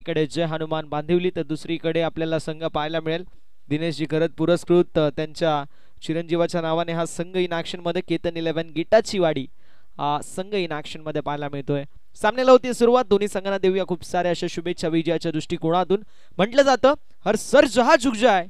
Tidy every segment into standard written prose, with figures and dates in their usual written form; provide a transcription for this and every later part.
एकीकडे जय हनुमान बांदिवली तर दुसरीकडे आपल्याला संघ पाहायला मिळेल दिनेशजी घरत पुरस्कृत त्यांच्या चिरंजीवाच्या नावाने हा संघ इन ॲक्शन मध्ये केतन 11 गिटाची वाडी हा संघ इन ॲक्शन मध्ये पाहायला मिळतोय। सामन्याला होती सुरुवात, दोन्ही संघांना देऊया खूप साऱ्या अशा शुभेच्छा विजयाच्या दृष्टिकोनातून। म्हटलं जातं हर सर जहां झुक जाए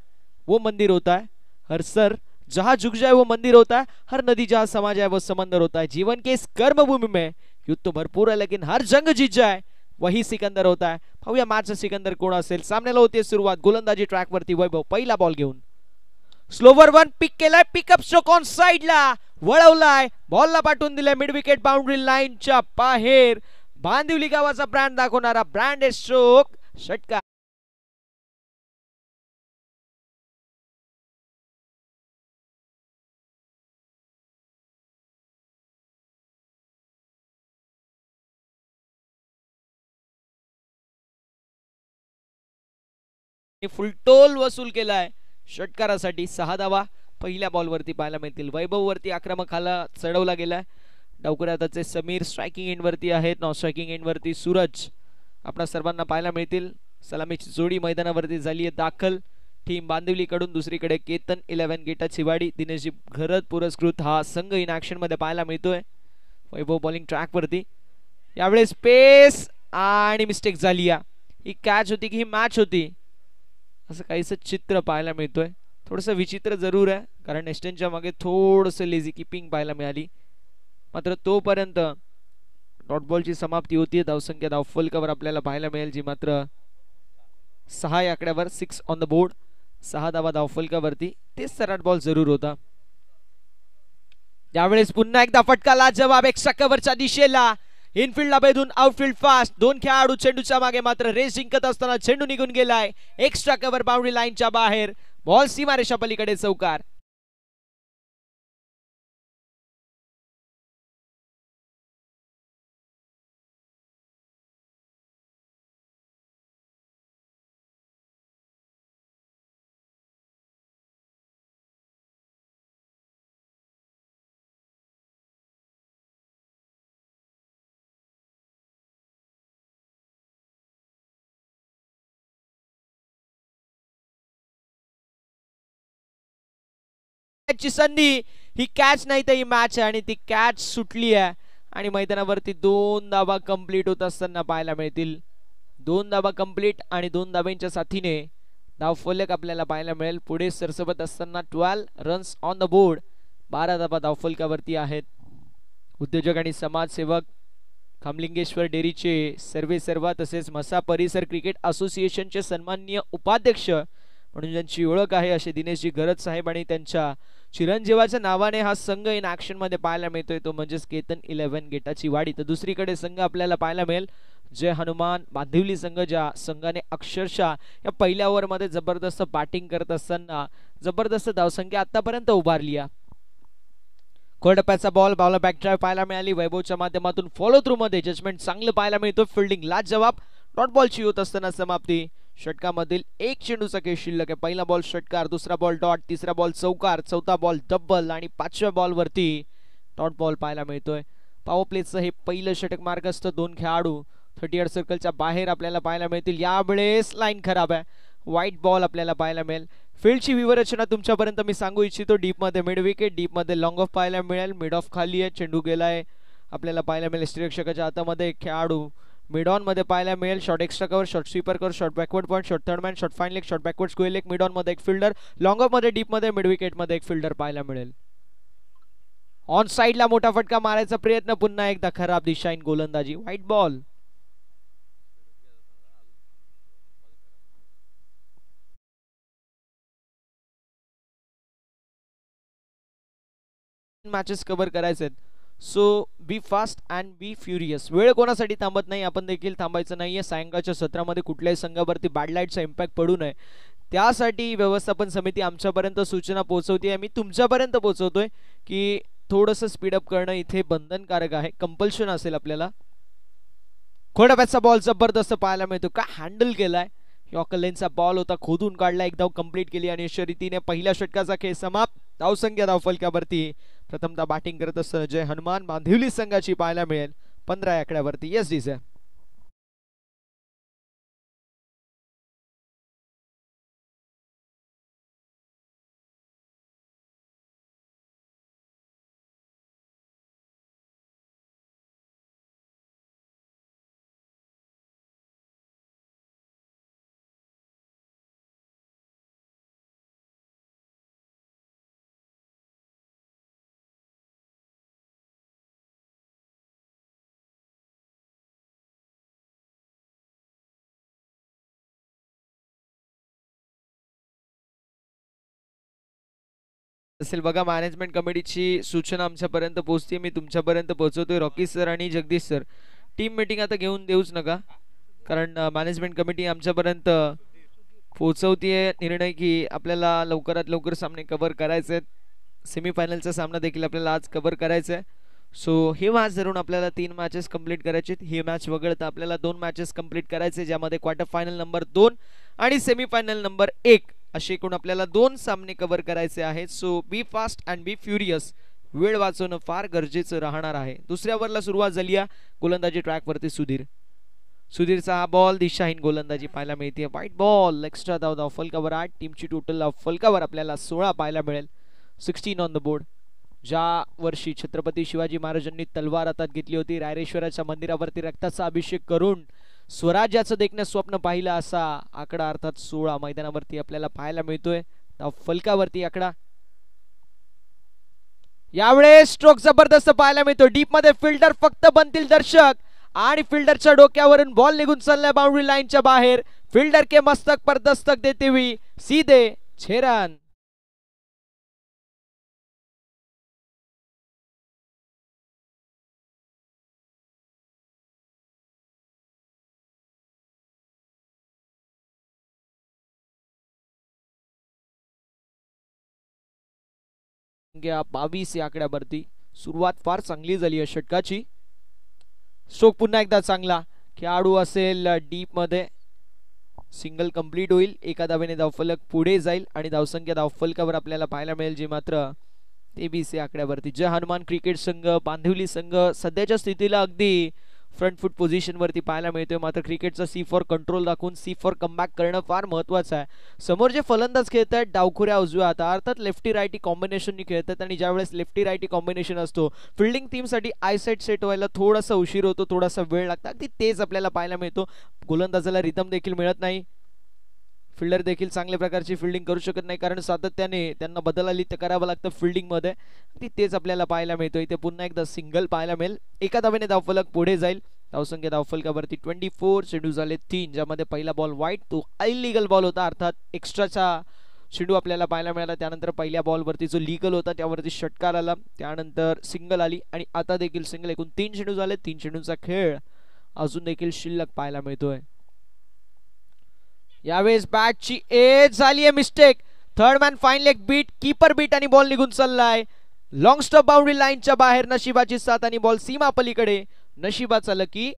वो मंदिर होता है, हर सर जहां झुक जाए वो मंदिर होता है, हर नदी जहां समा जाए वो समंदर होता है। जीवन के इस कर्म भूमि में युद्ध तो भरपूर है लेकिन हर जंग जीत जाए वही सिकंदर होता है। पाहूया मॅचचा सिकंदर कोण असेल। सामन्याला होती सुरुवात, गोलंदाजी ट्रॅक वरती वैभव पहिला बॉल घेऊन स्लोवर वन पिक केलाय, पिकअप स्ट्रोक ऑन साइडला वळवलाय, बॉलला पाठवून दिलाय मिड विकेट बाउंड्री लाईनच्या बाहेर। बांदिवली गावाचा ब्रँड दाखवणारा ब्रँडेड स्ट्रोक षटकार। फुलटोल वसूल केलाय षटकारासाठी 6 धावा पहिल्या बॉल वरती पाहायला मिळतील। वैभव वरती आक्रमक हाला चढवला गेलाय। डावकुऱ्याचे समीर स्ट्रायकिंग एंड वरती आहेत, नॉन स्ट्रायकिंग एंड वरती सूरज आपल्या सर्वांना पाहायला मिळतील। सलामीची जोडी मैदानावरती झाली आहे दाखल टीम बांदिवली कडून। दुसरीकडे केतन 11 गिटाची वाडी दिनेशजी घरत पुरस्कृत हा संघ इन ॲक्शन मध्ये पाहायला मिळतोय। वैभव बॉलिंग ट्रॅक वरती, यावेळेस स्पेस आणि मिस्टेक झाली। ही कॅच होती की ही मॅच होती असं काहीसं चित्र पाहायला मिळतोय। थोडंसं विचित्र जरूर आहे कारण एस्टनच्या मागे थोडंसं लेझी किपिंग पाहायला मिळाली, मात्र तोपर्यंत डॉट बॉलची समाप्ती होती। धावसंख्या धावफलकावर आपल्याला पाहायला मिळेल जी मात्र 6 या आकड्यावर 6 ऑन द बोर्ड, 6 धावा धावफलकावरती। तेच सराट बॉल जरूर होता। यावेळेस पुन्हा एकदा फटका लाजवाब एक्स्ट्रा कव्हरच्या दिशेला, इनफिल्डला बेधून आउटफील्ड फास्ट, दोन खेळाडू चेंडूच्या मागे, मात्र रेस जिंकत असताना चेंडू निघून गेलाय एक्स्ट्रा कव्हर बाउंड्री लाईनच्या बाहेर। बॉल सीमारेषा पलीकडे चौकार। ची संधी, ही कॅच नाही तर ही मॅच आहे आणि ती कॅच सुटली आहे आणि मैदानावरती 2 धावा कंप्लीट होत असताना पाहायला मिळतील। 2 धावा कंप्लीट आणि 2 धावांच्या साथीने धावफलक आपल्याला पाहायला मिळेल। पुढे सरसबत असताना 12 रन्स ऑन द बोर्ड, 12 धावा धावफलकावरती आहेत। उद्योजक आणि समाजसेवक खामलिंगेश्वर डेअरीचे सर्वेसर्वा तसेच मसा परिसर क्रिकेट असोसिएशनचे सन्माननीय उपाध्यक्ष म्हणून ज्यांची ओळख आहे असे दिनेशजी घरत साहेब आणि त्यांच्या चिरंजीवाच्या नावाने हा संघ इन ॲक्शन मध्ये पाहायला मिळतोय तो म्हणजेच केतन 11 गेटाची वाडी। तर दुसरीकडे संघ आपल्याला पाहायला मिळेल जय हनुमान बांदिवली संघ, ज्या संघाने अक्षरशः या पहिल्या ओव्हर मध्ये जबरदस्त बॅटिंग करत असताना जबरदस्त धावसंख्या आतापर्यंत उभारली आहे। कोडप्याचा बॉल बाउला बॅक ड्राइव्ह पाहायला मिळाली। वैभवच्या माध्यमातून फॉलो थ्रू मध्ये जजमेंट चांगलं पाहायला मिळतो। फिल्डिंग लाजवाब, डॉट बॉलची होत असताना समाप्ती। षटकामधील एक चेंडूचा खेळ शिल्लक आहे। पहिला बॉल षटकार, दुसरा बॉल डॉट, तिसरा बॉल चौकार, चौथा बॉल डबल आणि 5व्या बॉल वरती डॉट बॉल पाहायला मिळतोय। पॉवर प्लेचं हे पहिलं षटक मार्क असतं। 2 खेळाडू 38 सर्कलच्या बाहेर आपल्याला पाहायला मिळतील। यावेळेस लाईन खराब आहे, व्हाईट बॉल आपल्याला पाहायला मिळेल। फील्डची विवरचना तुमच्यापर्यंत मी सांगू इच्छितो। डीप मध्ये मिड विकेट, डीप मध्ये लॉंग ऑफ पाहायला मिळेल। मिड ऑफ खाली आहे, चेंडू गेलाय आपल्याला पाहायला मिळेल स्थिरक्षकाच्या हातामध्ये। खेळाडू मिड ऑन मध्ये पाहायला मिळेल। Short extra cover, short sweeper कर, short backward point, short third man, short fine leg, short backward square leg, mid on मध्ये एक फिल्डर, लॉंग ऑफ मध्ये, डीप मध्ये, मिड विकेट मध्ये एक फिल्डर पाहायला मिळेल। ऑन साइडला मोठा फटका मारायचा प्रयत्न, पुन्हा एकदा खराब दिशा इन गोलंदाजी, व्हाईट बॉल। मॅचेस कव्हर करायचे, so be fast and be furious. वेळ कोणासाठी थांबत नाही, आपण देखील थांबायचं नाहीये। सायंकाळच्या सत्रामध्ये कुठल्याही संघावरती बॅड लाईटचा इम्पॅक्ट पडू नये त्यासाठी व्यवस्थापन समिती आमच्यापर्यंत सूचना पोहोचवते, मी तुमच्यापर्यंत पोहोचवतोय की थोडंसं स्पीडअप करणं इथे बंधनकारक आहे, कंपल्शन असेल आपल्याला। खोडप्याचा बॉल जबरदस्त पाहायला मिळतो, का हँडल केलाय। यॉर्कर लेनचा बॉल होता, खोदून काढला, एक धाव कंप्लीट केली आणि अशा रीतीने पहिल्या षटकाचा खेळ समाप्त। धावसंख्या धावफलकावरती प्रथमतः बॅटिंग करत असताना जय हनुमान बांदिवली संघाची पाहायला मिळेल 15 आकड्यावरती। यस जी सर। असेल बघा. मॅनेजमेंट कमिटीची सूचना आमच्यापर्यंत पोहोचते, मी तुमच्यापर्यंत पोहोचवतोय. रॉकी सर आणि जगदीश सर, टीम मीटिंग आता घेऊन देऊच नका, कारण मॅनेजमेंट कमिटी आमच्यापर्यंत पोहोचवतीये निर्णय की आपल्याला लवकरात लवकर सामने कव्हर करायचे आहेत. सेमीफायनलचा सामना देखील आपल्याला आज कव्हर करायचा आहे. सो हे मॅच धरून आपल्याला 3 मॅचेस कंप्लीट करायचे आहेत. ही मॅच वगळता आपल्याला 2 मॅचेस कंप्लीट करायचे, ज्यामध्ये क्वार्टर फायनल नंबर 2 आणि सेमीफायनल नंबर 1 असे एकूण आपल्याला 2 सामने कव्हर करायचे आहेत. So be fast and be furious. वेळ वाचवणं फार गरजेचं राहणार आहे. दुसऱ्या ओव्हरला सुरुवात झाली आहे. गोलंदाजी ट्रॅकवरती सुधीरचा हा बॉल दिशाहीन गोलंदाजी पाहायला मिळते. व्हाईट बॉल, एक्स्ट्रा धाव फलकावर 8. टीमची टोटल फलकावर आपल्याला 16 पाहायला मिळेल. 16 ऑन द बोर्ड. ज्या वर्षी छत्रपती शिवाजी महाराजांनी तलवार हातात घेतली होती, रायरेश्वराच्या मंदिरावरती रक्ताचा अभिषेक करून स्वराज्याचं देखणं स्वप्न पाहिलं, असा आकडा अर्थात 16 मैदानावरती आपल्याला पाहायला मिळतोय. फलकावरती आकडा. यावेळेस स्ट्रोक जबरदस्त पाहायला मिळतो. डीप मध्ये फिल्डर फक्त बनतील दर्शक, आणि फिल्डरच्या डोक्यावरून बॉल निघून चाललाय बाउंड्री लाईनच्या बाहेर. फिल्डर के मस्तक पर दस्तक देते हुए सीधे 6 रन. घ्या 22 या आकड्यावरती. सुरुवात फार चांगली झाली आहे षटकाची. स्ट्रोक पुन्हा एकदा चांगला. खेळाडू असेल डीप मध्ये, सिंगल कंप्लीट होईल. एका धावेने धावफलक पुढे जाईल आणि धावसंख्या धावफलकावर आपल्याला पाहायला मिळेल, जी मात्र 23 या आकड्यावरती. जय हनुमान क्रिकेट संघ बांदिवली संघ सध्याच्या स्थितीला अगदी फ्रंट फुट पोझिशन वरती पाहायला मिळतोय. मात्र क्रिकेटचा सी फॉर कंट्रोल दाखवून सी फॉर कमबॅक करणं फार महत्वाचं आहे. समोर जे फलंदाज खेळत आहेत डावखुऱ्या उजव्या हाता, अर्थात लेफ्टी रायटी कॉम्बिनेशननी खेळतात, आणि ज्यावेळेस लेफ्टी रायटी कॉम्बिनेशन असतो, फिल्डिंग टीमसाठी आयसाइट सेट व्हायला थोडासा उशीर होतो, थोडासा वेळ लागतो. अगदी तेच आपल्याला पाहायला मिळतो. गोलंदाजाला रिदम देखील मिळत नाही. फिल्डर देखील चांगल्या प्रकारची फिल्डिंग करू शकत नाही, कारण सातत्याने त्यांना बदल करावं लागतं फिल्डिंग मध्ये. तेच आपल्याला पाहायला मिळतं. इथे पुन्हा एकदा सिंगल पाहायला मिळेल. एका धावेने धावफलक पुढे जाईल. धावसंख्या धावफलकावरती 24. चेंडू झाले 3, ज्यामध्ये पहिला बॉल वाईट, तो इलिगल बॉल होता, अर्थात एक्स्ट्राचा चेंडू आपल्याला पाहायला मिळाला. त्यानंतर पहिल्या बॉलवरती जो लीगल होता त्यावरती षटकार आला, त्यानंतर सिंगल आली आणि आता देखील सिंगल. एकूण 3 चेंडू झाले. 3 चेंडूंचा खेळ अजून देखील शिल्लक पाहायला मिळतोय. यावेळेस बॅटची एज झाली आहे mistake. Third man fine leg beat, keeper beat आणि बॉल निघून चाललाय. लॉंग स्टॉप बाउंड्री लाईनच्या बाहेर. नशिबाची साथ आणि बॉल सीमा पलीकडे. नशिबाचा लकी.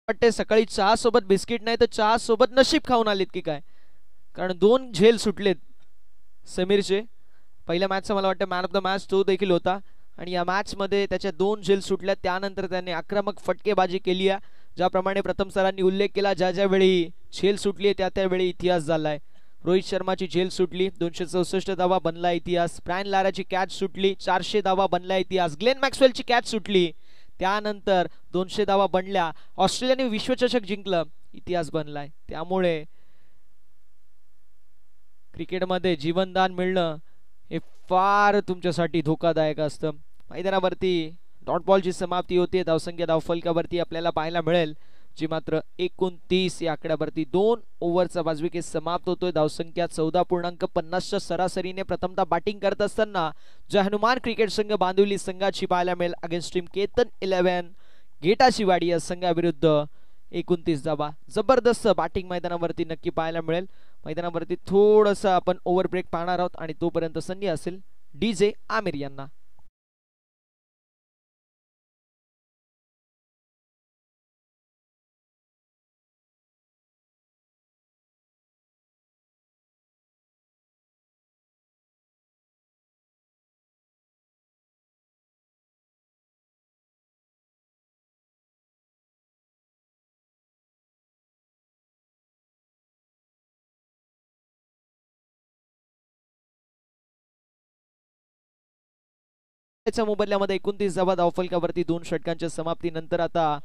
वाटते सकाळी चहा सोबत बिस्किट नाही तर चहा सोबत नशीब खाऊन आलेत की काय, कारण 2 झेल सुटलेत समीरचे. पहिल्या मॅचचा मला वाटतं मॅन ऑफ द मॅच तो देखील होता, आणि या मॅच मध्ये त्याच्या 2 झेल सुटल्या. त्यानंतर त्याने आक्रमक फटकेबाजी केली आहे. ज्याप्रमाणे प्रथम सरांनी उल्लेख केला, ज्या ज्यावेळी झेल सुटली त्या त्यावेळी इतिहास झालाय. रोहित शर्माची झेल सुटली, 264 धावा बनला इतिहास. ब्रायन लाराची कॅच सुटली, 400 धावा बनला इतिहास. ग्लेन मॅक्सवेलची कॅच सुटली, त्यानंतर 200 धावा बनल्या. ऑस्ट्रेलियाने विश्वचषक जिंकलं, इतिहास बनलाय. त्यामुळे क्रिकेटमध्ये जीवनदान मिळणं हे फार तुमच्यासाठी धोकादायक असतं. मैदानावरती डॉट बॉलची समाप्ती होते. धावसंख्या धावफलकावरती आपल्याला पाहायला मिळेल, जी मात्र 29 या आकड्यावरती. 2 ओव्हरचा वाजविकेत समाप्त होतोय. धावसंख्या 14.50च्या सरासरीने प्रथमतः बॅटिंग करत असताना जय हनुमान क्रिकेट संघ बांदिवली संघाची पाहायला मिळेल अगेन्स्ट टीम केतन 11 गेटाशिवाडी या संघाविरुद्ध 29 धावा. जबरदस्त बॅटिंग मैदानावरती नक्की पाहायला मिळेल. मैदानावरती थोडंसं आपण ओव्हर ब्रेक पाहणार आहोत, आणि तोपर्यंत संधी असेल डीजे आमिर यांना. मोबदल्यामध्ये 29 धावा धावफलकावरती 2 षटकांच्या समाप्तीनंतर आता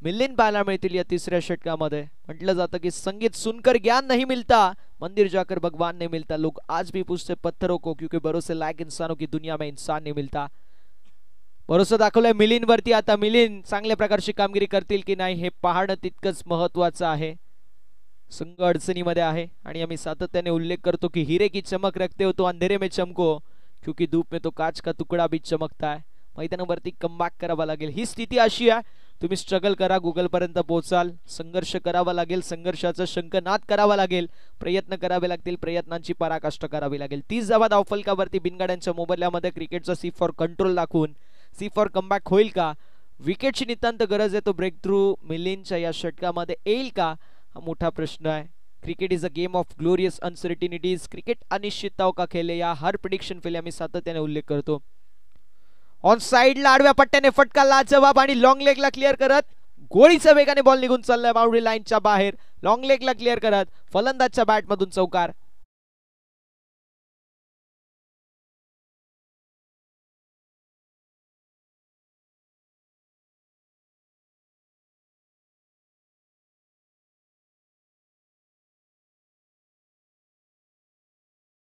मिलिंद पाहायला मिळतील या तिसऱ्या षटकामध्ये. म्हटलं जातं की संगीत सुनकर ज्ञान नहीं मिलता, मंदिर जाकर भगवान नहीं मिलता. लोग आज भी पूछते पत्थरों को, क्योंकि भरोसे लायक इंसानों की दुनिया में इंसान नहीं मिलता. भरोसा दाखवलाय मिलिंद वरती. आता मिलिंद चांगल्या प्रकारची कामगिरी करतील की नाही हे पाहणं तितकंच महत्वाचं आहे. संघ अडचणीमध्ये आहे आणि आम्ही सातत्याने उल्लेख करतो की हिरे की चमक रखते हो तो अंधेरे में चमको, क्योंकि धूप में तो काच का तुकडा भी चमकता है. मैदानावरती कमबॅक करावा लागेल. ही स्थिती अशी आहे, तुम्ही स्ट्रगल करा, गुगल पर्यंत पोहोचाल. संघर्ष करावा लागेल, संघर्षाचा शंखनाद करावा लागेल, प्रयत्न करावे लागतील, प्रयत्नांची पराकाष्ठा करावी लागेल. 30 धावा धावफलकावरती बिनगाड्यांच्या मोबदल्यामध्ये क्रिकेटचा सी फॉर कंट्रोल दाखवून सी फॉर कमबॅक होईल का? विकेटची नितांत गरज आहे, तो ब्रेक थ्रू मिलिंदच्या या षटकामध्ये येईल का? हा मोठा प्रश्न आहे. Cricket is a game of glorious uncertainties. Cricket अनिश्चितताओं का खेल है. या हर प्रिडिक्शन फेल आम्ही सातत्याने उल्लेख करतो. ऑन साइडला आडव्या पट्ट्याने फटका लाजवाब आणि लॉंग लेगला क्लिअर करत गोळीच्या वेगाने बॉल निघून चाललाय बाउंड्री लाईनच्या बाहेर. लॉंग लेगला क्लिअर करत फलंदाजच्या बॅटमधून चौकार.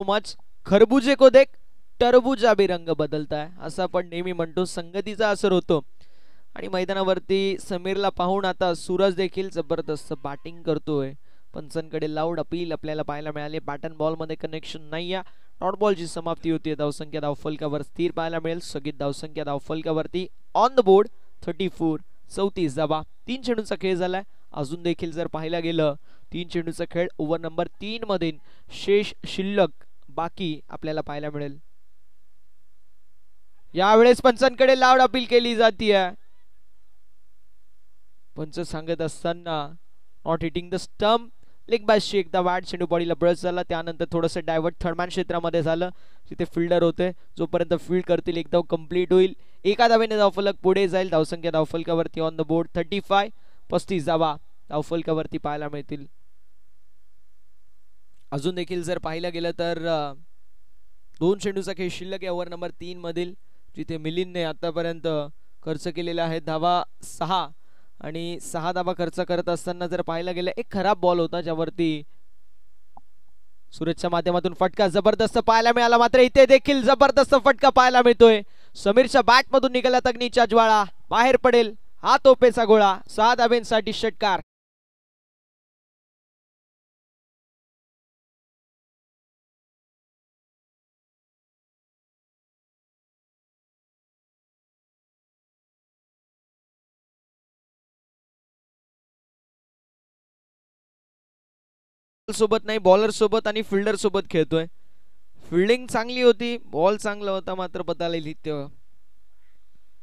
मच खरबुजे को देख टरबुजा भी रंग बदलता है, असं आपण नेहमी म्हणतो. संगतीचा असर होतो. आणि मैदानावरती समीरला पाहून आता सूरज देखील जबरदस्त बॅटिंग करतोय. पंचांकडे लाऊड अपील आपल्याला पाहायला मिळाले. बॅट अँड बॉल मध्ये कनेक्शन नाही आहे. नॉट बॉलची समाप्ती होती. धावसंख्या धावफलकावर स्थिर पाहायला मिळेल. स्थगित धावसंख्या धावफलकावरती ऑन द बोर्ड 34. 34 धावा. 3 चेंडूंचा खेळ झालाय. अजून देखील जर पाहायला गेलं 3 चेंडूचा खेळ ओव्हर नंबर 3 मधील शेष शिल्लक बाकी आपल्याला पाहायला मिळेल. यावेळेस पंचांकडे लाऊड अपील केली जाते. पंच सांगत असताना not hitting the stump. Leg बायशी एकदा वाढ चेंडू बॉडीला ब्रश झाला. त्यानंतर थोडंसं डायव्हर्ट थर्डमॅन क्षेत्रामध्ये झालं. तिथे फिल्डर होते. जोपर्यंत फील्ड करतील एकदा कंप्लीट होईल. एका धावेने धावफलक पुढे जाईल. धावसंख्या धावफलकावरती ऑन द बोर्ड 35. 35 धावा धावफलकावरती पाहायला मिळतील. अजून देखील जर पाहिलं गेलं तर 2 चेंडूचा खेळ शिल्लक आहे ओव्हर नंबर 3 मधील, जिथे मिलिंदने आतापर्यंत खर्च केलेला आहे धावा 6. आणि 6 धावा खर्च करत असताना जर पाहायला गेलं एक खराब बॉल होता ज्यावरती सूरजच्या माध्यमातून फटका जबरदस्त पाहायला मिळाला. मात्र इथे देखील जबरदस्त फटका पाहायला मिळतोय. समीरच्या बॅट मधून निघाला अग्नीच्या ज्वाळा. बाहेर पडेल हा तोफेचा गोळा. 6 धाब्यांसाठी षटकार. सोबत नाही, बॉलर सोबत आणि फिल्डर सोबत खेळतोय. फिल्डिंग चांगली होती, बॉल चांगला होता, मात्र पताला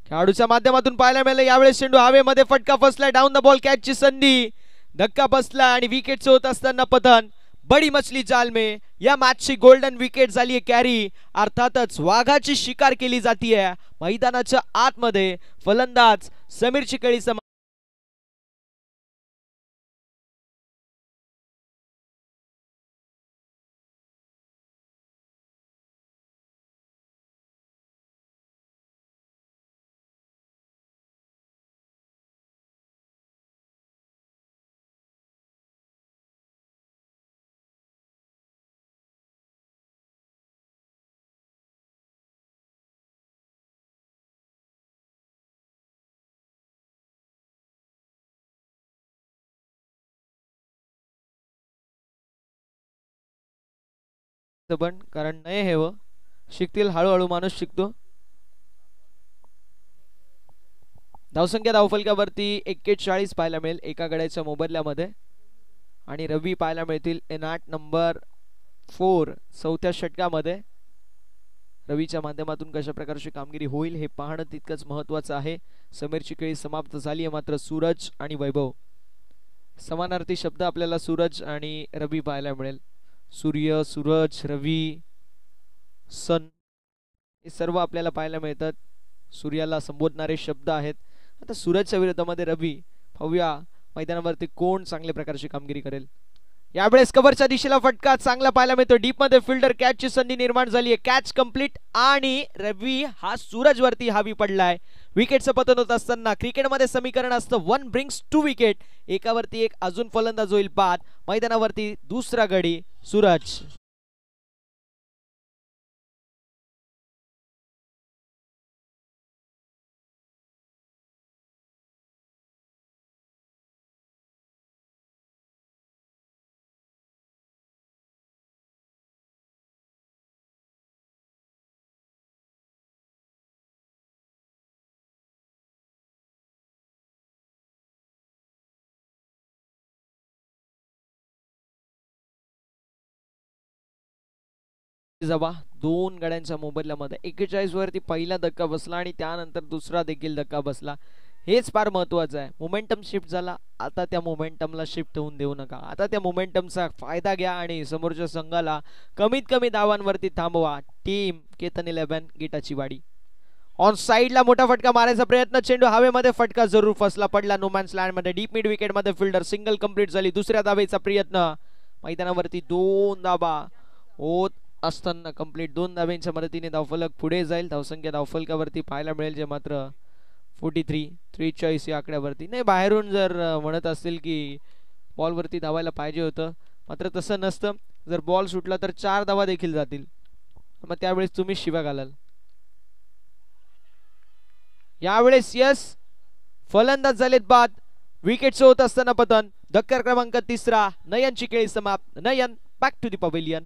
खेळाडूच्या माध्यमातून पाहायला मिळालं. यावेळेस चेंडू हवेमध्ये फटका फसलाय. डाऊन द बॉल कॅचची संधी. धक्का बसला आणि विकेट होत असताना पतन. बडी मछली जाल में या मॅचची गोल्डन विकेट झाली कॅरी. अर्थातच वाघाची शिकार केली जातीये मैदानाच्या आतमध्ये. फलंदाज समीर चिकळी पण कारण नाही हे व शिकतील, हळूहळू माणूस शिकतो. धावसंख्या धावफलकावरती 41 पाहायला मिळेल एका गड्याच्या मोबदल्यामध्ये. आणि रवी पाहायला मिळतील इन ॲट नंबर 4 चौथ्या षटकामध्ये. रवीच्या माध्यमातून कशा प्रकारची कामगिरी होईल हे पाहणं तितकंच महत्वाचं आहे. समीरची खेळी समाप्त झाली आहे, मात्र सूरज आणि वैभव समानार्थी शब्द आपल्याला सूरज आणि रवी पाहायला मिळेल. सूर्य, सूरज, रवी, सन हे सर्व आपल्याला पाहायला मिळतात. सूर्याला संबोधणारे शब्द आहेत. आता सूरजच्या विरोधामध्ये रवी. पाहूया मैदानावरती कोण चांगल्या प्रकारची कामगिरी करेल. यावेळेस कव्हरच्या दिशेला फटका चांगला पाहायला मिळतो. डीप मध्ये फिल्डर कॅचची संधी निर्माण झाली आहे. कॅच कंप्लीट आणि रवी हा सूरज वरती हावी पडलाय. विकेटचं पतन होत असताना क्रिकेटमध्ये समीकरण असतं 1 ब्रिंग्स 2 विकेट. एकावरती एक अजून फलंदाज होईल बाद. मैदानावरती दुसरा गडी सूरज. जवा 2 गड्यांच्या मोबदल्यामध्ये 41 वरती पहिला धक्का बसला आणि त्यानंतर दुसरा देखील धक्का बसला. हेच फार महत्वाचं आहे. मोमेंटम शिफ्ट झाला. आता त्या मोमेंटमला शिफ्ट होऊन देऊ नका. आता त्या मोमेंटमचा फायदा घ्या आणि समोरच्या संघाला कमीत कमी धावांवरती थांबवा. टीम केतन 11 गेटाची वाडी. ऑन साइडला मोठा फटका मारायचा प्रयत्न. चेंडू हवेमध्ये फटका जरूर फसला. पडला नोमॅन्स लँड मध्ये. डीप मिड विकेट मध्ये फिल्डर सिंगल कंप्लीट झाली. दुसऱ्या धावेचा प्रयत्न. मैदानावरती 2 धावा होत असताना कंप्लीट 2 धाब्यांच्या मदतीने धावफलक पुढे जाईल. धावसंख्या धावफलकावरती पाहायला मिळेल जे मात्र 43 या आकड्यावरती. नाही, बाहेरून जर म्हणत असतील की बॉलवरती धावायला पाहिजे होतं, मात्र तसं नसतं. जर बॉल सुटला तर 4 धावा देखील जातील. मग त्यावेळेस तुम्ही शिव्या घालाल. यावेळेस यस फलंदाज झालेत बाद. विकेटचं होत असताना पतन. धक्का क्रमांक 3. नयनची खेळी समाप्त. नयन बॅक टू द पवेलियन.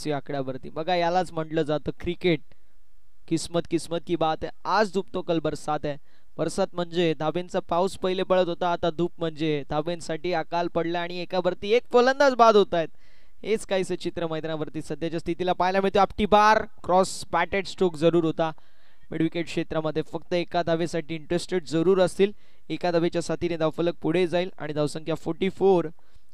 आकड्यावरती बघा, यालाच म्हटलं जातं क्रिकेट किस्मत किस्मत की बात है. आज धूप तो कल बरसात है. बरसात म्हणजे धाब्यांचा पाऊस पहिले पडत होता. आता धूप म्हणजे धाब्यांसाठी अकाल पडला आणि एकावरती एक फलंदाज बाद होत आहेत. हेच काहीसं चित्र मैदानावरती सध्याच्या स्थितीला पाहायला मिळते. आपटी बार क्रॉस बॅटेड स्ट्रोक जरूर होता. मिड विकेट क्षेत्रामध्ये फक्त एका धावेसाठी इंटरेस्टेड जरूर असतील. एका धावेच्या साथीने धावफलक पुढे जाईल आणि धावसंख्या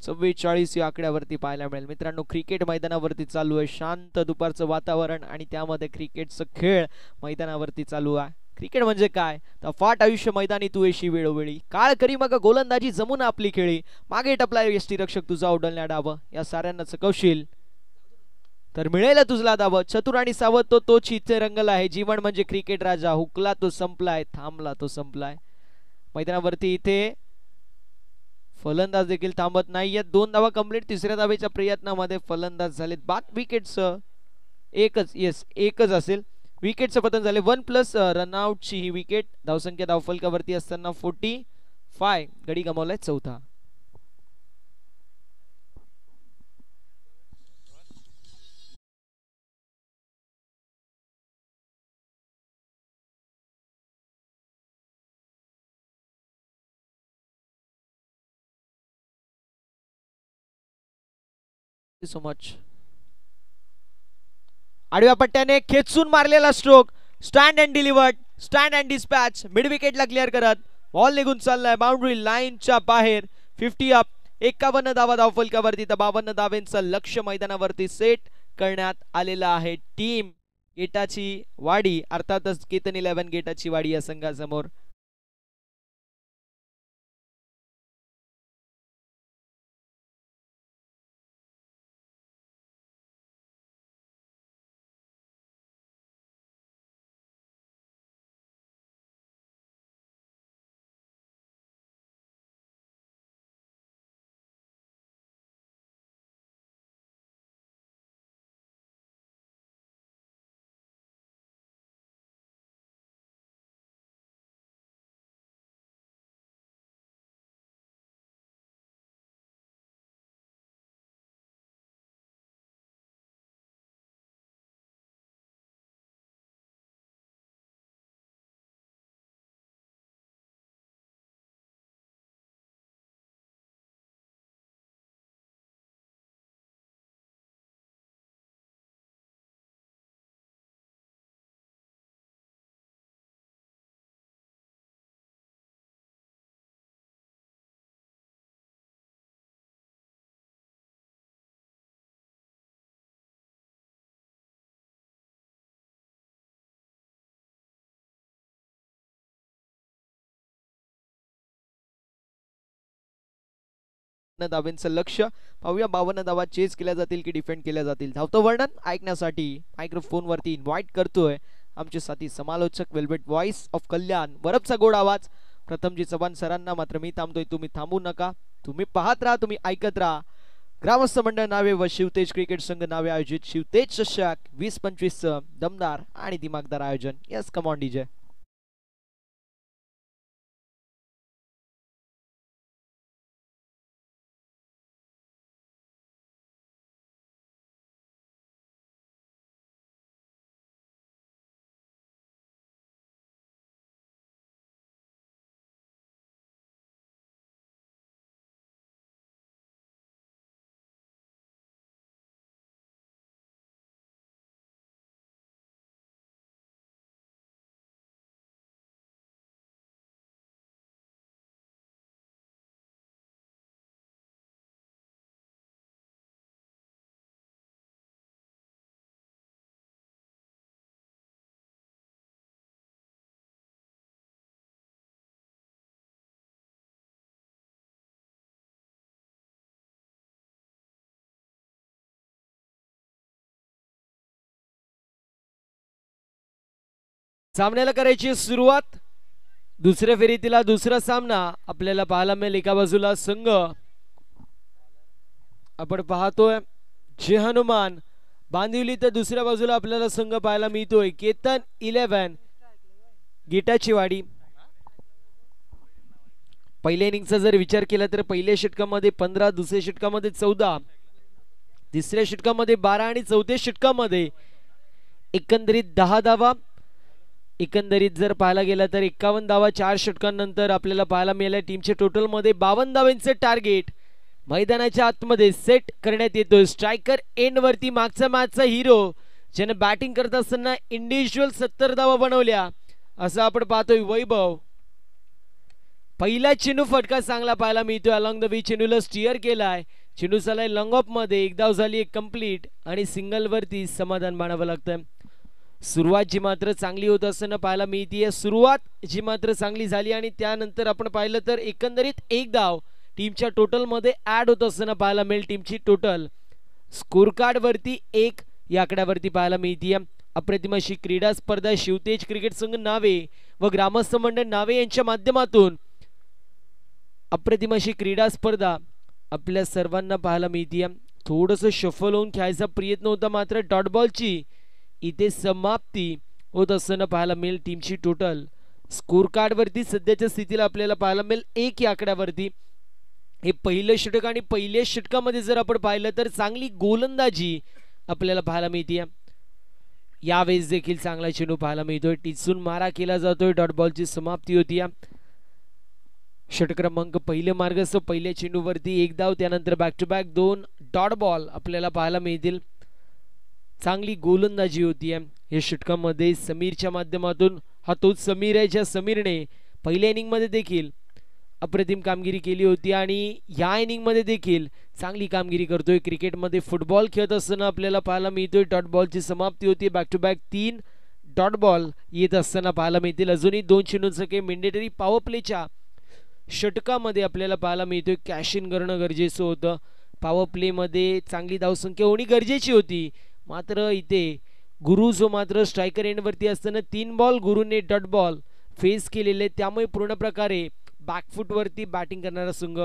44 या आकड्यावरती पाहायला मिळेल. मित्रांनो, क्रिकेट मैदानावरती चालू आहे. शांत दुपारचं वातावरण आणि त्यामध्ये क्रिकेटचं खेळ मैदानावरती चालू आहे. क्रिकेट म्हणजे काय तर फाट आयुष्य मैदानी तू येशी वेळोवेळी. काळ करी मग गोलंदाजी जमून आपली खेळी. मागे टपला यष्टीरक्षक तुझा उडलण्या डाव. या साऱ्यांना चकवशील तर मिळेल तुझला दाव. चतुर आणि सावध तो तोच इथे रंगला आहे. जीवन म्हणजे क्रिकेट राजा. हुकला तो संपलाय, थांबला तो संपलाय. मैदानावरती इथे फलंदाज देखील थांबत नाहीयेत. 2 धावा कंप्लीट. तिसऱ्या धावेच्या प्रयत्नामध्ये फलंदाज झालेत बाद. विकेटचं एकच असेल. विकेटचं पतन झाले. 1+ रनआउटची ही विकेट. धावसंख्या धावफलकावरती असताना 45. गडी गमावलाय 4था. So much. आडव्या पट्ट्याने खेचून मारलेला stroke. Stand and delivered. Stand and dispatch. Mid विकेटला क्लिअर करत बॉल निघून चाललाय बाउंड्री लाईनच्या बाहेर. 50 अप. 51 धावा धावफलकावरती. तर 52 धावेंचं लक्ष मैदानावरती सेट करण्यात आलेलं आहे. टीम गेटाची वाडी अर्थातच केतन 11 गेटाची वाडी या संघासमोर. धावांचं लक्ष पाहूया. 52 धावा चेस केल्या जातील की डिफेंड केल्या जातील. धावतं वर्णन ऐकण्यासाठी मायक्रोफोन वरती इन्व्हाइट करतोय आमचे साथी समालोचक वेल्वेट व्हॉइस ऑफ कल्याण. वरपचा गोड आवाज प्रथमजी चव्हाण सरांना. मात्र मी थांबतोय, तुम्ही थांबू नका. तुम्ही पाहत राहा, तुम्ही ऐकत राहा. ग्रामस्थ मंडळ नावे व शिवतेज क्रिकेट संघ नावे आयोजित शिवतेज चषक 20-25 दमदार आणि दिमागदार आयोजन. Yes come on DJ. सामन्याला करायची सुरुवात. दुसऱ्या फेरीतला दुसरा सामना आपल्याला पाहायला मिळेल. एका बाजूला संघ आपण पाहतोय जे हनुमान बांदिवली, तर दुसऱ्या बाजूला आपल्याला संघ पाहायला मिळतोय केतन 11 गिटाची वाडी. पहिल्या इनिंगचा जर विचार केला तर पहिल्या षटकामध्ये 15, दुसऱ्या षटकामध्ये 14, तिसऱ्या षटकामध्ये 12 आणि चौथ्या षटकामध्ये एकंदरीत 10 धावा. एकंदरीत जर पाहायला गेला तर 51 धावा 4 षटकांनंतर आपल्याला पाहायला मिळाल्या. टीमच्या टोटल मध्ये 52 धावांचं टार्गेट मैदानाच्या आतमध्ये सेट करण्यात येतो. स्ट्रायकर एंड वरती मागचा मॅचचा हिरो ज्याने बॅटिंग करत असताना इंडिव्हिज्युअल 70 धावा बनवल्या असं आपण पाहतोय वैभव. पहिला चेंडू फटका चांगला पाहायला मिळतोय. अलॉंग द वे चेंडूला स्टिअर केलाय. चेंडू चालाय लॉंग ऑफ मध्ये. एक धाव झाली कंप्लीट आणि सिंगल वरती समाधान मानावं लागतं. सुरुवात जी मात्र चांगली होत असताना पाहायला मिळते. सुरुवात जी मात्र चांगली झाली आणि त्यानंतर आपण पाहिलं तर एकंदरीत एक धाव टीमच्या टोटल मध्ये ऍड होत असताना पाहायला मिळेल. टीमची टोटल स्कोर कार्ड वरती 1 या आकड्यावरती पाहायला मिळते. अप्रतिम अशी क्रीडा स्पर्धा शिवतेज क्रिकेट संघ नावे व ग्रामस्थ मंडळ नावे यांच्या माध्यमातून अप्रतिम अशी क्रीडा स्पर्धा आपल्या सर्वांना पाहायला मिळते. थोडस शफल होऊन खेळायचा प्रयत्न होता, मात्र डॉट बॉलची इथे समाप्ती होत असताना पाहायला मिळेल. टीमची टोटल स्कोर कार्ड वरती सध्याच्या स्थितीला आपल्याला पाहायला मिळेल 1 या आकड्यावरती. हे पहिलं षटक आणि पहिल्या षटकामध्ये जर आपण पाहिलं तर चांगली गोलंदाजी आपल्याला पाहायला मिळते. यावेळेस देखील चांगला चेंडू पाहायला मिळतोय. टिचून मारा केला जातोय. डॉट बॉलची समाप्ती होती. षटक क्रमांक पहिले मार्गस्थ पहिल्या चेंडूवरती 1 धाव, त्यानंतर back to back 2 dot ball आपल्याला पाहायला मिळतील. चांगली गोलंदाजी होती या षटकामध्ये समीरच्या माध्यमातून. हा तोच समीर आहे ज्या समीरने पहिल्या इनिंग मध्ये देखील अप्रतिम कामगिरी केली होती आणि या इनिंग मध्ये देखील चांगली कामगिरी करतोय. क्रिकेटमध्ये फुटबॉल खेळत असताना आपल्याला पाहायला मिळतोय. डॉट बॉलची समाप्ती होती. Back to back 3 dot ball येत असताना पाहायला मिळतील. अजूनही 2 चेंडूंचं काही मेंडेटरी पॉवर प्लेच्या षटकामध्ये आपल्याला पाहायला मिळतोय. कॅश इन करणं गरजेचं होतं. पॉवर प्ले मध्ये चांगली धावसंख्या होणी गरजेची होती, मात्र इथे गुरु जो मात्र स्ट्रायकर एंड वरती असताना 3 बॉल गुरुने डॉट बॉल फेस केलेले, त्यामुळे पूर्ण प्रकारे बॅकफुट वरती बॅटिंग करणारा संघ.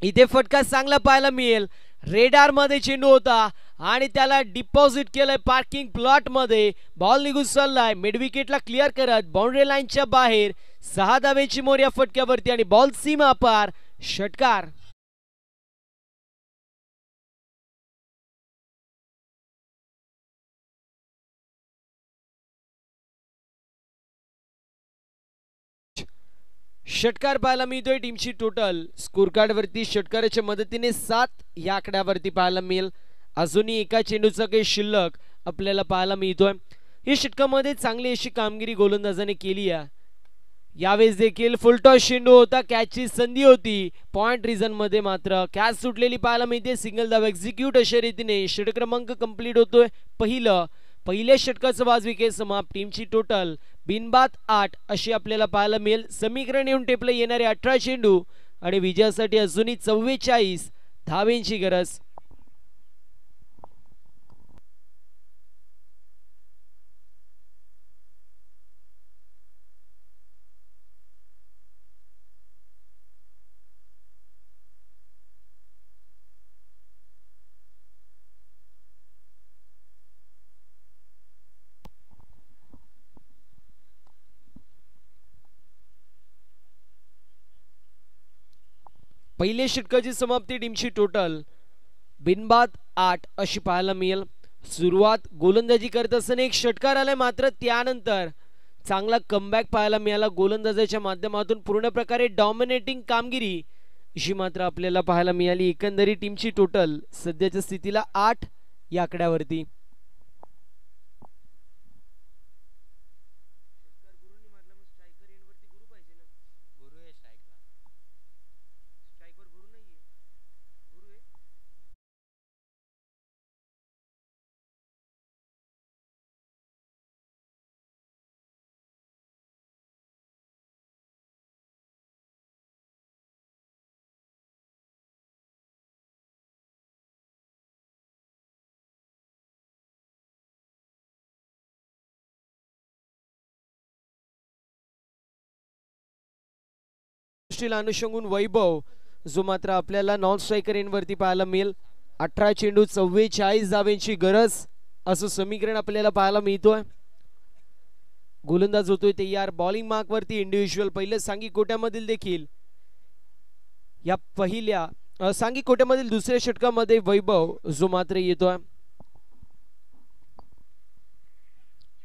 इथे फटका चांगला पाहायला मिळेल. रेडार मध्ये चेंडू होता आणि त्याला डिपॉझिट केलंय पार्किंग प्लॉट मध्ये. बॉल निघून चाललाय मिड विकेटला क्लिअर करत बाउंड्री लाईनच्या बाहेर. 6 धावेची मोर या फटक्यावरती आणि बॉल सीमा पार. षटकार. षटकार पाहायला मिळतोय. टीमची टोटल स्कोर कार्ड वरती षटकाराच्या मदतीने 7 या आकड्यावरती पाहायला मिळेल. अजूनही एका चेंडूचा काही शिल्लक आपल्याला पाहायला मिळतोय. या षटकामध्ये चांगली अशी कामगिरी गोलंदाजाने केली आहे. यावेळेस देखील फुलटॉस चेंडू होता. कॅचची संधी होती. पॉइंट रिझन मध्ये मात्र कॅच सुटलेली पाहायला मिळते. सिंगल धाव एक्झिक्यूट अशा रीतीने षटक क्रमांक कंप्लीट होतोय. पहिल्या षटकाचं 5 विकेट समाप्त. टीमची टोटल बिनबाद 8 अशी आपल्याला पाहायला मिळेल. समीकरण येऊन टेपला येणारे 18 चेंडू आणि विजयासाठी अजूनही 44 धावेंची गरज. पहिल्या षटकाची समाप्ती टीमची टोटल बिनबाद 8 अशी पाहायला मिळेल. सुरुवात गोलंदाजी करत असताना एक षटकार आलाय, मात्र त्यानंतर चांगला कमबॅक पाहायला मिळाला गोलंदाजाच्या माध्यमातून. पूर्ण प्रकारे डॉमिनेटिंग कामगिरी अशी मात्र आपल्याला पाहायला मिळाली. एकंदरीत टीमची टोटल सध्याच्या स्थितीला 8 या आकड्यावरती. अनुषंगून वैभव जो मात्र आपल्याला नॉन स्ट्रायकर एंडवरती पाहायला मिळेल. 18 चेंडू 44 धावेंची गरज असं समीकरण आपल्याला पाहायला मिळतोय. गोलंदाज होतोय तयार बॉलिंग मार्क वरती इंडिव्हिज्युअल. पहिल्या सांघिक कोट्यामधील देखील या पहिल्या सांघिक कोट्यामधील दुसऱ्या षटकामध्ये वैभव जो मात्र येतोय.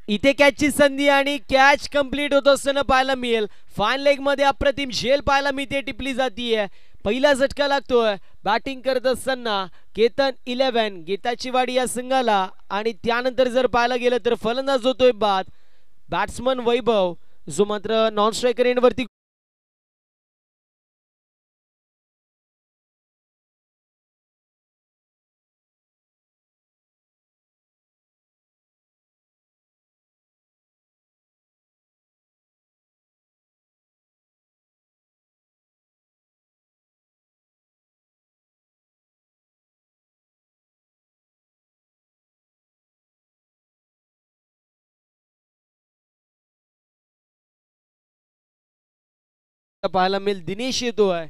इथे कॅचची संधी आणि कॅच कंप्लीट होत असताना पाहायला मिळेल. फाइन लेग मध्ये अप्रतिम झेल पाहायला मिळते, टिपली जातीये. पहिला झटका लागतोय बॅटिंग करत असताना केतन 11 गीताची वाडी या संघाला. आणि त्यानंतर जर पाहायला गेलं तर फलंदाज होतोय बाद. बॅट्समन वैभव जो मात्र नॉन स्ट्रायकर एंडवरती पाहायला मिळेल. दिनेश येतोय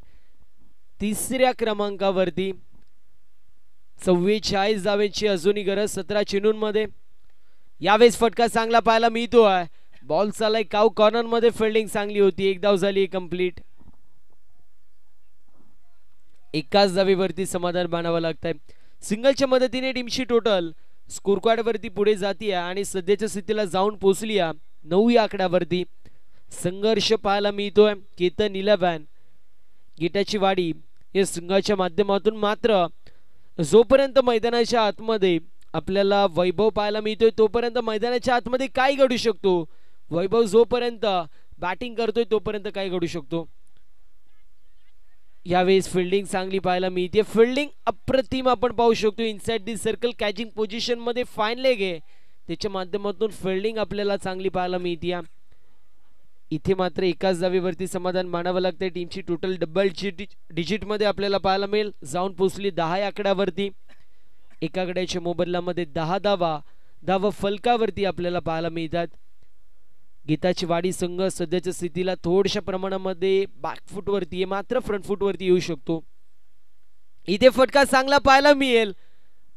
तिसऱ्या क्रमांकावरती. 44 धावेंची अजूनही गरज 17 चेंडूंमध्ये. यावेळेस फटका चांगला पाहायला मिळतोय. बॉल चालाय काऊ कॉर्नर मध्ये, फिल्डिंग चांगली होती. एक धाव झाली कंप्लीट. एकाच धावेवरती समाधान मानावं लागतंय. सिंगलच्या मदतीने टीमची टोटल स्कोर कार्ड वरती पुढे जातीये आणि सध्याच्या स्थितीला जाऊन पोहोचली 9 या आकड्यावरती. संघर्ष पाहायला मिळतोय. केतन 11 गीताची वाडी या संघाच्या माध्यमातून. मात्र जोपर्यंत मैदानाच्या आतमध्ये आपल्याला वैभव पाहायला मिळतोय तोपर्यंत मैदानाच्या आतमध्ये काय घडू शकतो. वैभव जोपर्यंत बॅटिंग करतोय तोपर्यंत काय घडू शकतो. यावेळेस फिल्डिंग चांगली पाहायला मिळते. फिल्डिंग अप्रतिम आपण पाहू शकतो. Inside the circle catching position मध्ये फाइन लेग आहे, त्याच्या माध्यमातून फिल्डिंग आपल्याला चांगली पाहायला मिळते. इथे मात्र एकाच धावेवरती समाधान मानावं लागतंय. टीमची टोटल डबल डिजिट मध्ये आपल्याला पाहायला मिळेल. जाऊन पोहोचली 10 या आकड्यावरती. एका आकड्याच्या मोबदल्यामध्ये 10 धावा फलकावरती आपल्याला पाहायला मिळतात. गीताची वाडी संघ सध्याच्या स्थितीला थोड्याशा प्रमाणामध्ये बॅकफुट वरती आहे, मात्र फ्रंट फुट वरती येऊ शकतो. इथे फटका चांगला पाहायला मिळेल.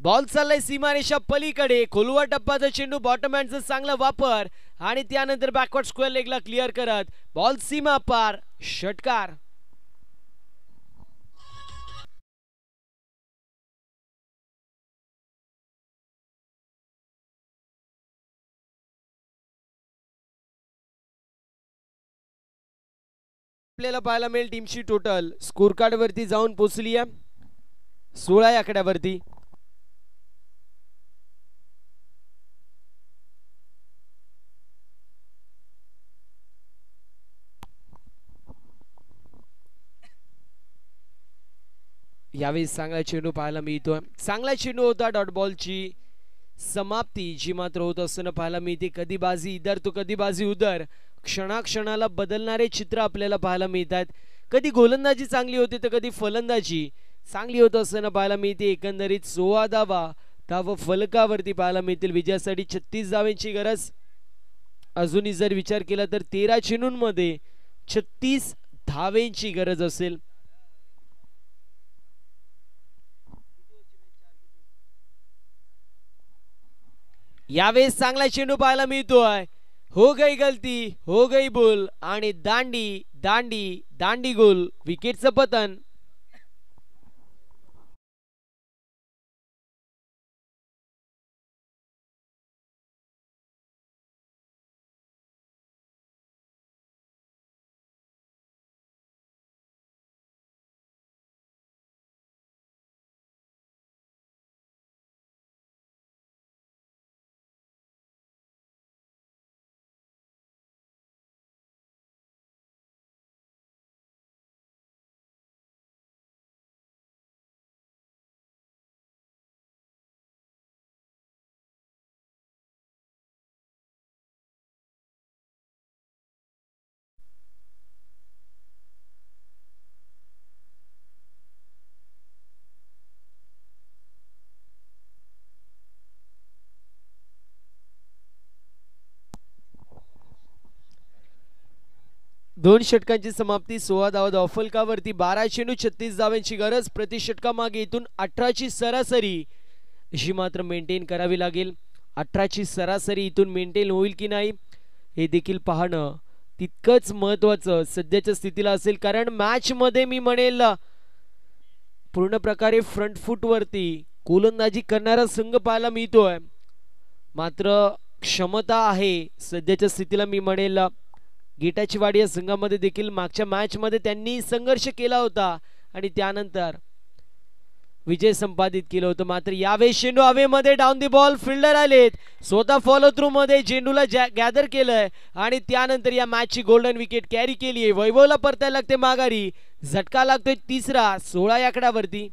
बॉल चाललाय सीमारेषा पलीकडे. खोलवा टप्पाचा चेंडू बॉटम हँडचा चांगला वापर आणि त्यानंतर बॅकवर्ड स्क्वेअर लेगला क्लिअर करत बॉल सीमा पार. षटकार. आपल्याला पाहायला मिळेल टीमची टोटल स्कोर कार्ड वरती जाऊन पोहोचली 16 या आकड्यावरती. यावेळी चांगला चेंडू पाहायला मिळतोय. चांगला चेंडू होता. डॉट बॉलची समाप्ती जी मात्र होत असताना पाहायला मिळते. कधी बाजी इधर तो कधी बाजी उधर. क्षणाक्षणाला बदलणारे चित्र आपल्याला पाहायला मिळतात. कधी गोलंदाजी चांगली होती तर कधी फलंदाजी चांगली होत असताना पाहायला मिळते. एकंदरीत 16 धावा फलकावरती पाहायला मिळतील. विजयासाठी 36 धावांची गरज. अजूनही जर विचार केला तर 13 चेंडूंमध्ये 36 धावांची गरज असेल. यावेळेस चांगला चेंडू पाहायला मिळतोय. हो गई गलती, हो गई बोल आणि दांडी दांडी दांडी गोल. विकेटचं पतन. दोन षटकांची समाप्ती. 16 धावा धावफलकावरती. 12 चेंडू 36 धावांची गरज. प्रति षटका मागे इथून 18ची सरासरी अशी मात्र मेंटेन करावी लागेल. 18ची सरासरी इथून मेंटेन होईल की नाही हे देखील पाहणं तितकंच महत्वाचं सध्याच्या स्थितीला असेल. कारण मॅच मध्ये मी म्हणेल पूर्ण प्रकारे फ्रंट फूट वरती गोलंदाजी करणारा संघ पाहायला मिळतोय. मात्र क्षमता आहे सध्याच्या स्थितीला मी म्हणेल गेटाची वाडी या संघामध्ये देखील मागच्या मॅच मध्ये त्यांनी संघर्ष केला होता आणि त्यानंतर विजय संपादित केलं होतं. मात्र यावेळेस चेंडू हवेमध्ये डाऊन दी बॉल. फिल्डर आलेत. स्वतः फॉलो थ्रू मध्ये चेंडूला गॅदर केलंय आणि त्यानंतर या मॅचची गोल्डन विकेट कॅरी केली आहे. वैभवला परतायला लागते माघारी. झटका लागतोय तिसरा. 16 या आकड्यावरती.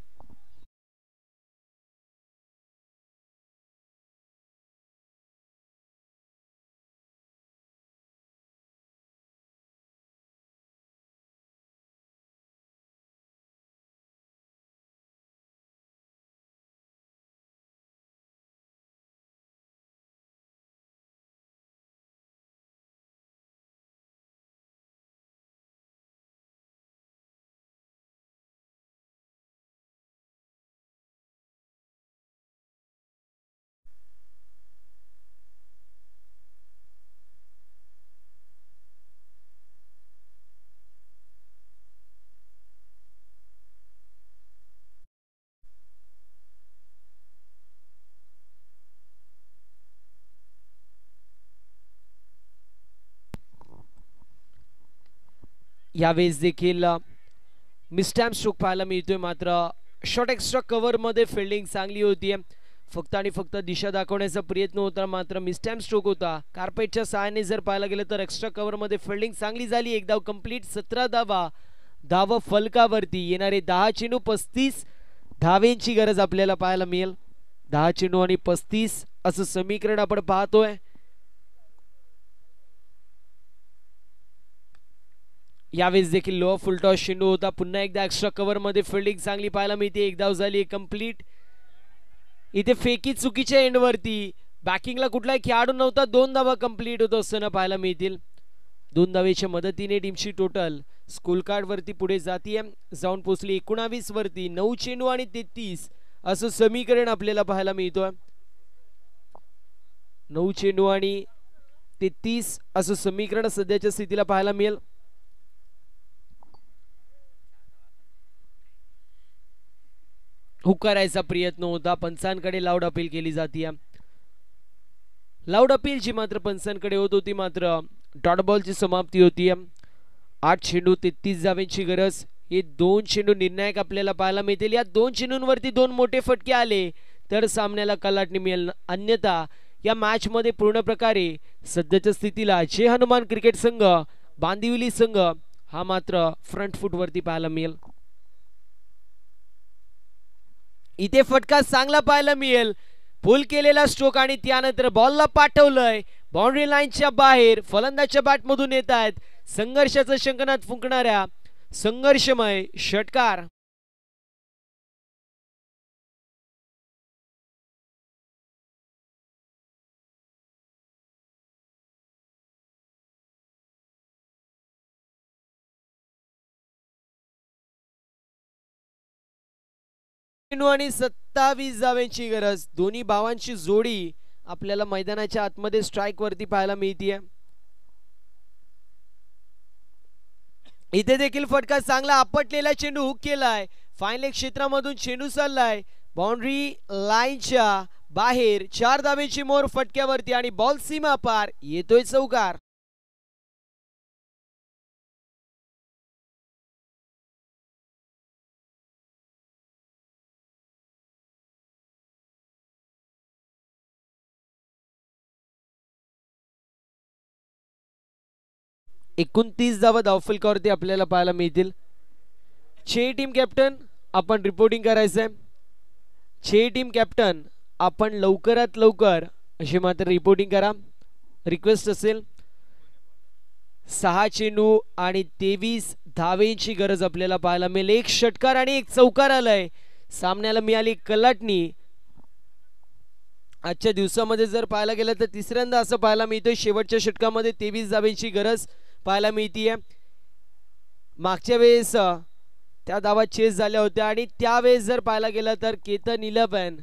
यावेळेस देखील मिसटॅम्प स्ट्रोक पाहायला मिळतोय. मात्र शॉर्ट एक्स्ट्रा कव्हर मध्ये फिल्डिंग चांगली होती. फक्त आणि फक्त दिशा दाखवण्याचा प्रयत्न होता. मात्र मिसटॅम्प स्ट्रोक होता. कार्पेटच्या सहाय्याने जर पाहायला गेलं तर एक्स्ट्रा कव्हर मध्ये फिल्डिंग चांगली झाली. एक धाव कंप्लीट. 17 धावा फलकावरती. येणारे 10 चेंडू 35 धावेंची गरज आपल्याला पाहायला मिळेल. 10 चेंडू आणि 35 असं समीकरण आपण पाहतोय. यावेळेस देखील लो फुल टॉस चेंडू होता. पुन्हा एकदा एक्स्ट्रा कव्हर मध्ये फिल्डिंग चांगली पाहायला मिळते. एक धाव झाली कंप्लीट. इथे फेकी चुकीच्या एंड वरती. बॅकिंगला कुठलाही खेळाडू नव्हता. 2 धावा कंप्लीट होत असताना पाहायला मिळतील. 2 धावेच्या मदतीने टीमची टोटल स्कोर कार्ड वरती पुढे जातीये. जाऊन पोहोचली 19 वरती. 9 चेंडू आणि 33 असं समीकरण आपल्याला पाहायला मिळतोय. 9 चेंडू आणि 33 असं समीकरण सध्याच्या स्थितीला पाहायला मिळेल. हुक करायचा प्रयत्न होता. पंचांकडे लाऊड अपील केली जाते. लाऊड अपील जी मात्र पंचांकडे होत होती. मात्र डॉट बॉलची समाप्ती होती. 8 चेंडू 33 धावांची गरज. हे 2 चेंडू निर्णायक आपल्याला पाहायला मिळतील. या 2 चेंडूंवरती 2 मोठे फटके आले तर सामन्याला कलाटणी मिळेल. अन्यथा या मॅच मध्ये पूर्ण प्रकारे सध्याच्या स्थितीला जय हनुमान क्रिकेट संघ बांदिवली संघ हा मात्र फ्रंट फूट वरती पाहायला मिळेल. इथे फटका चांगला पाहायला मिळेल. पुल केलेला स्ट्रोक आणि त्यानंतर बॉलला पाठवलंय बाउंड्री लाईनच्या बाहेर. फलंदाजच्या बॅट मधून येत आहेत. संघर्षाचं शंखनाद फुंकणाऱ्या संघर्षमय षटकार. आणि 27 धावांची गरज. दोन्ही भावांची जोडी आपल्याला मैदानाच्या आतमध्ये स्ट्राइक वरती पाहायला मिळते. इथे देखील फटका चांगला आपटलेला चेंडू हुक केलाय. फायनल क्षेत्रामधून चेंडू चाललाय बाउंड्री लाईनच्या बाहेर. 4 धावेची मोर फटक्यावरती आणि बॉल सीमा पार. येतोय चौकार. एकोणतीस धावा धावफलकावरती आपल्याला पाहायला मिळतील. छे टीम कॅप्टन आपण रिपोर्टिंग करायचंय. छे टीम कॅप्टन आपण लवकरात लवकर अशी मात्र रिपोर्टिंग करा. रिक्वेस्ट असेल. 6 चेंडू आणि 23 धावेची गरज आपल्याला पाहायला मिळेल. एक षटकार आणि एक चौकार आलाय. सामन्याला मिळाली कलाटणी. आजच्या दिवसामध्ये जर पाहायला गेलं तर तिसऱ्यांदा असं पाहायला मिळतोय. शेवटच्या षटकामध्ये 23 धावेची गरज पाहायला मिळतीये. मागच्या वेळेस त्या धावा चेस झाल्या होत्या आणि त्यावेळेस जर पाहायला गेलं तर केतन 11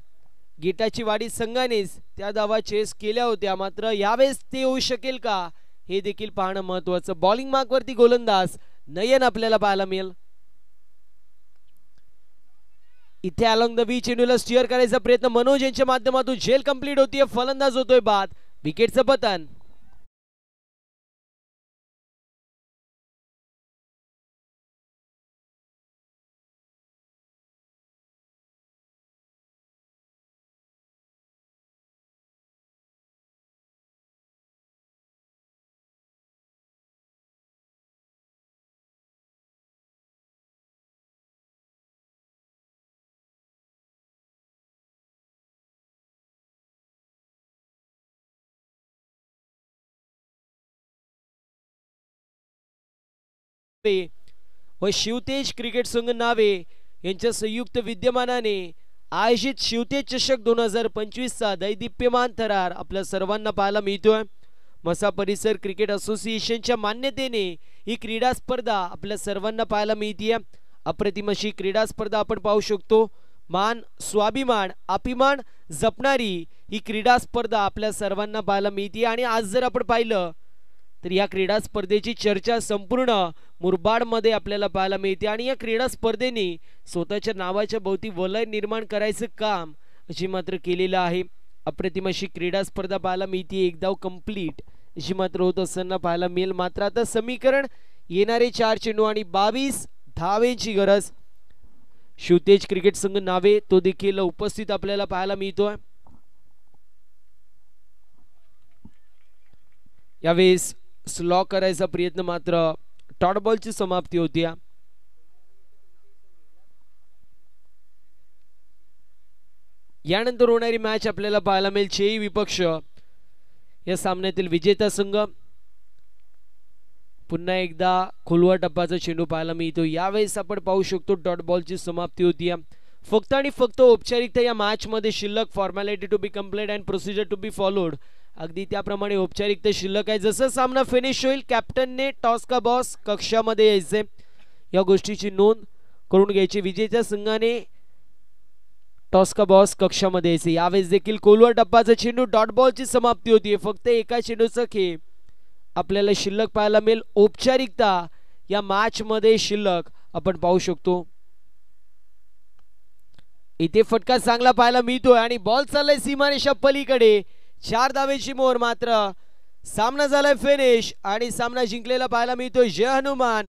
गेटाची वाडी संघानेच त्या धावा चेस केल्या होत्या. मात्र यावेळेस ते होऊ शकेल का हे देखील पाहणं महत्वाचं. बॉलिंग मार्क वरती गोलंदाज नयन आपल्याला पाहायला मिळेल. इथे अलॉंग द बी चेंडूला स्टिअर करायचा प्रयत्न मनोज यांच्या माध्यमातून. झेल कंप्लीट होतीये. फलंदाज होतोय बाद. विकेटचं पतन. व शिवतेज क्रिकेट संघ नावे यांच्या संयुक्त विद्यमानाने आयोजित शिवतेज चषक 2025 चा दैदिप्यमान थरार आपल्या सर्वांना पाहायला मिळतोय. मसा परिसर क्रिकेट असोसिएशनच्या मान्यतेने ही क्रीडा स्पर्धा आपल्या सर्वांना पाहायला मिळतीये. अप्रतिम अशी क्रीडा स्पर्धा आपण पाहू शकतो. मान स्वाभिमान अभिमान जपणारी ही क्रीडा स्पर्धा आपल्या सर्वांना पाहायला मिळते. आणि आज जर आपण पाहिलं तर या क्रीडा स्पर्धेची चर्चा संपूर्ण मुरबाड मध्ये आपल्याला पाहायला मिळते. आणि या क्रीडा स्पर्धेने स्वतःच्या नावाच्या भोवती वलय निर्माण करायचं काम अशी मात्र केलेलं आहे. अप्रतिम अशी क्रीडा स्पर्धा पाहायला मिळते. एक धाव कंप्लीट अशी मात्र होत असताना पाहायला मिळेल. मात्र आता समीकरण येणारे 4 चेंडू आणि 22 धावेची गरज. शिवतेज क्रिकेट संघ नावे तो देखील उपस्थित आपल्याला पाहायला मिळतोय. यावेळेस स्लॉ करायचा प्रयत्न मात्र डॉट बॉलची समाप्ती होती. यानंतर होणारी मॅच आपल्याला पाहायला मिळेल चेई विपक्ष. या सामन्यातील विजेता संघ. पुन्हा एकदा खोलवर टप्प्याचा चेंडू पाहायला मिळतो. यावेळेस आपण पाहू शकतो डॉट बॉलची समाप्ती होती. फक्त आणि फक्त औपचारिकता या मॅच मध्ये शिल्लक. Formality to be complete and procedure to be followed. अगदी त्याप्रमाणे औपचारिकता शिल्लक आहे. जसं सामना फिनिश होईल कॅप्टनने टॉस का बॉस कक्षामध्ये यायचे. या गोष्टीची नोंद करून घ्यायची. विजेत्या संघाने टॉस का बॉस कक्षामध्ये यायचे. यावेळेस देखील खोलवर टप्प्याचा चेंडू डॉट बॉलची समाप्ती होती. फक्त एका चेंडूचा खेळ आपल्याला शिल्लक पाहायला मिळेल. औपचारिकता या मॅच मध्ये शिल्लक आपण पाहू शकतो. इथे फटका चांगला पाहायला मिळतोय आणि बॉल चाललाय सीमारेषा पलीकडे. 4 धावेची मोर. मात्र सामना झालाय फिनिश आणि सामना जिंकलेला पाहायला मिळतोय जय हनुमान.